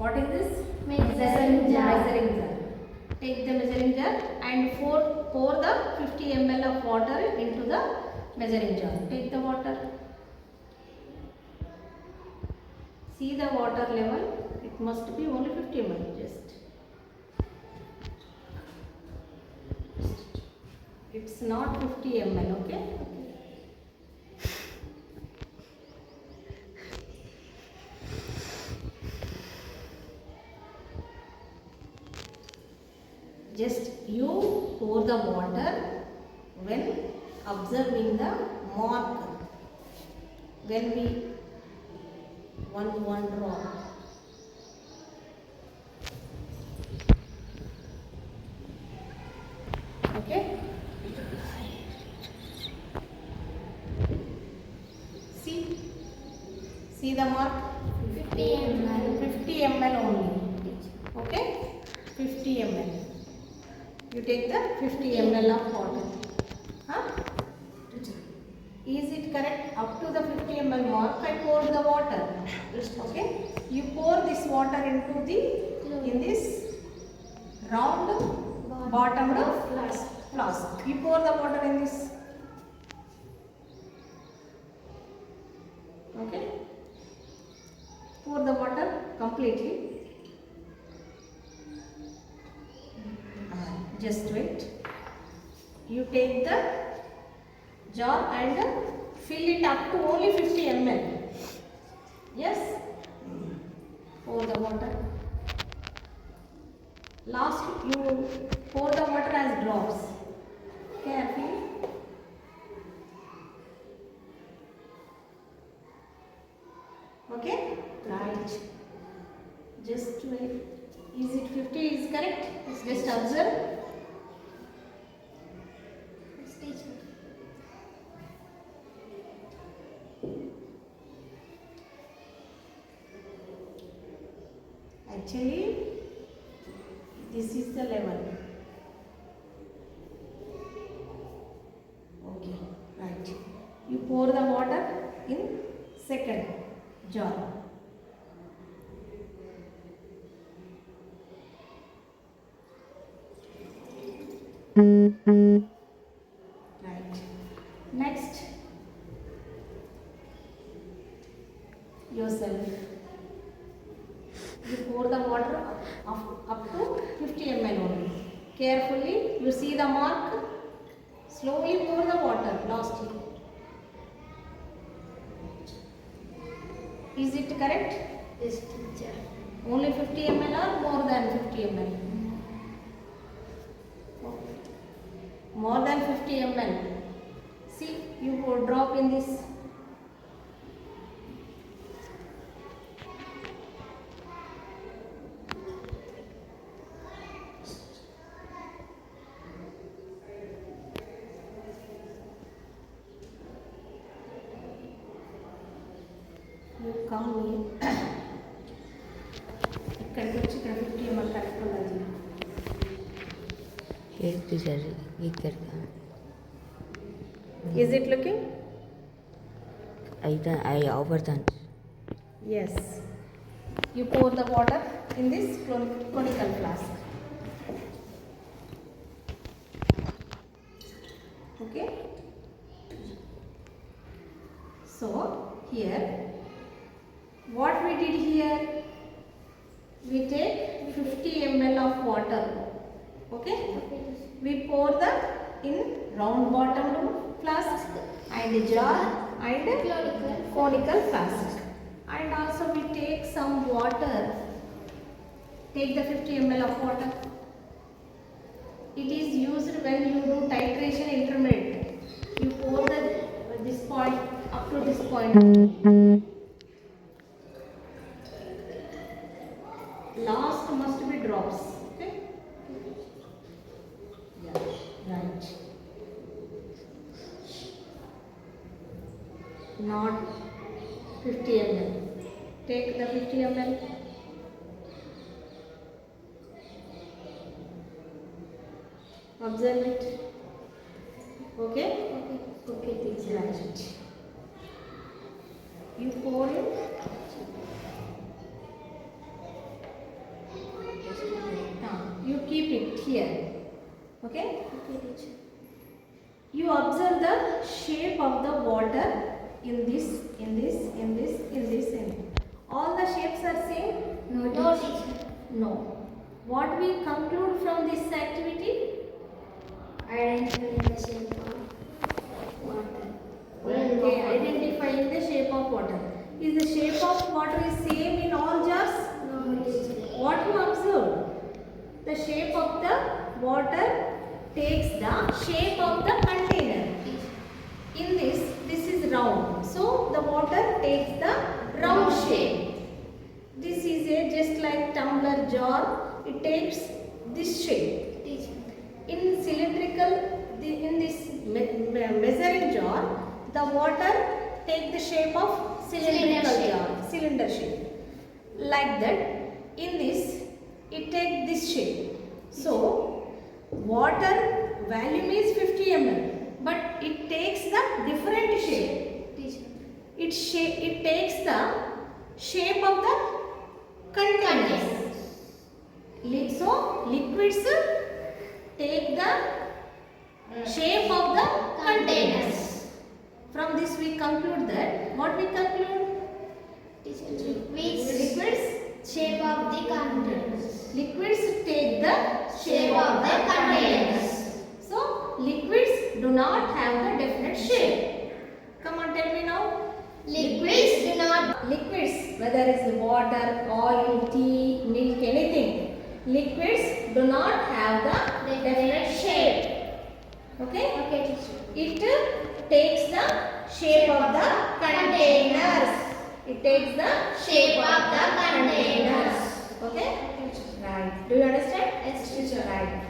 What is this? Measuring jar. Measuring jar. Take the measuring jar and pour the 50 ml of water into the measuring jar. Take the water. See the water level. It must be only 50 ml. It's not 50 ml. Okay. Just you pour the water when observing the mark. When we one drop. Okay. See the mark. 50 ml. 50 ml only. Okay. 50 ml. You take the 50 ml of water. Huh? Is it correct? Up to the 50 ml mark, I pour the water. Okay. You pour this water into this round bottomed flask. You pour the water in this. Okay. Pour the water completely. Just wait. You take the jar and fill it up to only 50 ml. Yes. Pour the water. Last you pour the water as drops. Carefully. Okay. Right. Just wait. Is it 50 is correct? Just observe. Actually, this is the level. Okay, right. You pour the water in second jar. Right. Next, yourself. You pour the water up to 50 ml only. Carefully, you see the mark. Slowly pour the water. Lastly. Is it correct? Yes, teacher. Only 50 ml or more than 50 ml? More than 50 ml. See, you will drop in this. You come here. ఇక్కడికి వచ్చి ఇక్కడ 50 ml correct ఉన్నది. Here, teacher. Is it looking? I overdone. Yes. You pour the water in this conical flask. Okay. So here, what we did here, we take 50 ml of water. Okay. We pour the in round bottomed flask and jar and conical flask. And also we take some water. Take the 50 ml of water. It is used when you do titration intermediate. You pour this point up to this point. Last must be drops. Okay. Yeah. Right. Not 50 ml. Take the 50 ml. Observe it. Okay? Okay, teacher. Right. You pour it. Okay? Okay, teacher. You observe the shape of the water in this, in this, in this, in this, in. All the shapes are same? No, teacher. No. What we conclude from this activity? Identifying the shape of water. Okay, identifying the shape of water. Is the shape of water is same in all jars? No, teacher. What you observe? The shape of the water takes the shape of the container. In this is round. So the water takes the round shape. This is a just like tumbler jar. It takes this shape. Teacher. In cylindrical, in this measuring jar, the water take the shape of cylindrical jar, cylinder shape. Like that, in this, it take this shape. So, water volume is 50 ml, but it takes the different shape. Teacher. It takes the shape of the containers. So, liquids take the shape of the containers. From this we conclude that, what we conclude? Teacher. Liquids. Liquids, Shape of the containers. liquids take the Shape of the containers. So, liquids do not have the definite shape. Come on, tell me now. Liquids do not. Liquids, whether it's water, oil, tea, milk, anything, liquids do not have the definite shape. Okay? Okay, teacher. It takes the shape of the containers. It takes the Shape of the containers. Okay? Right. Do you understand? Yes, teacher. Right.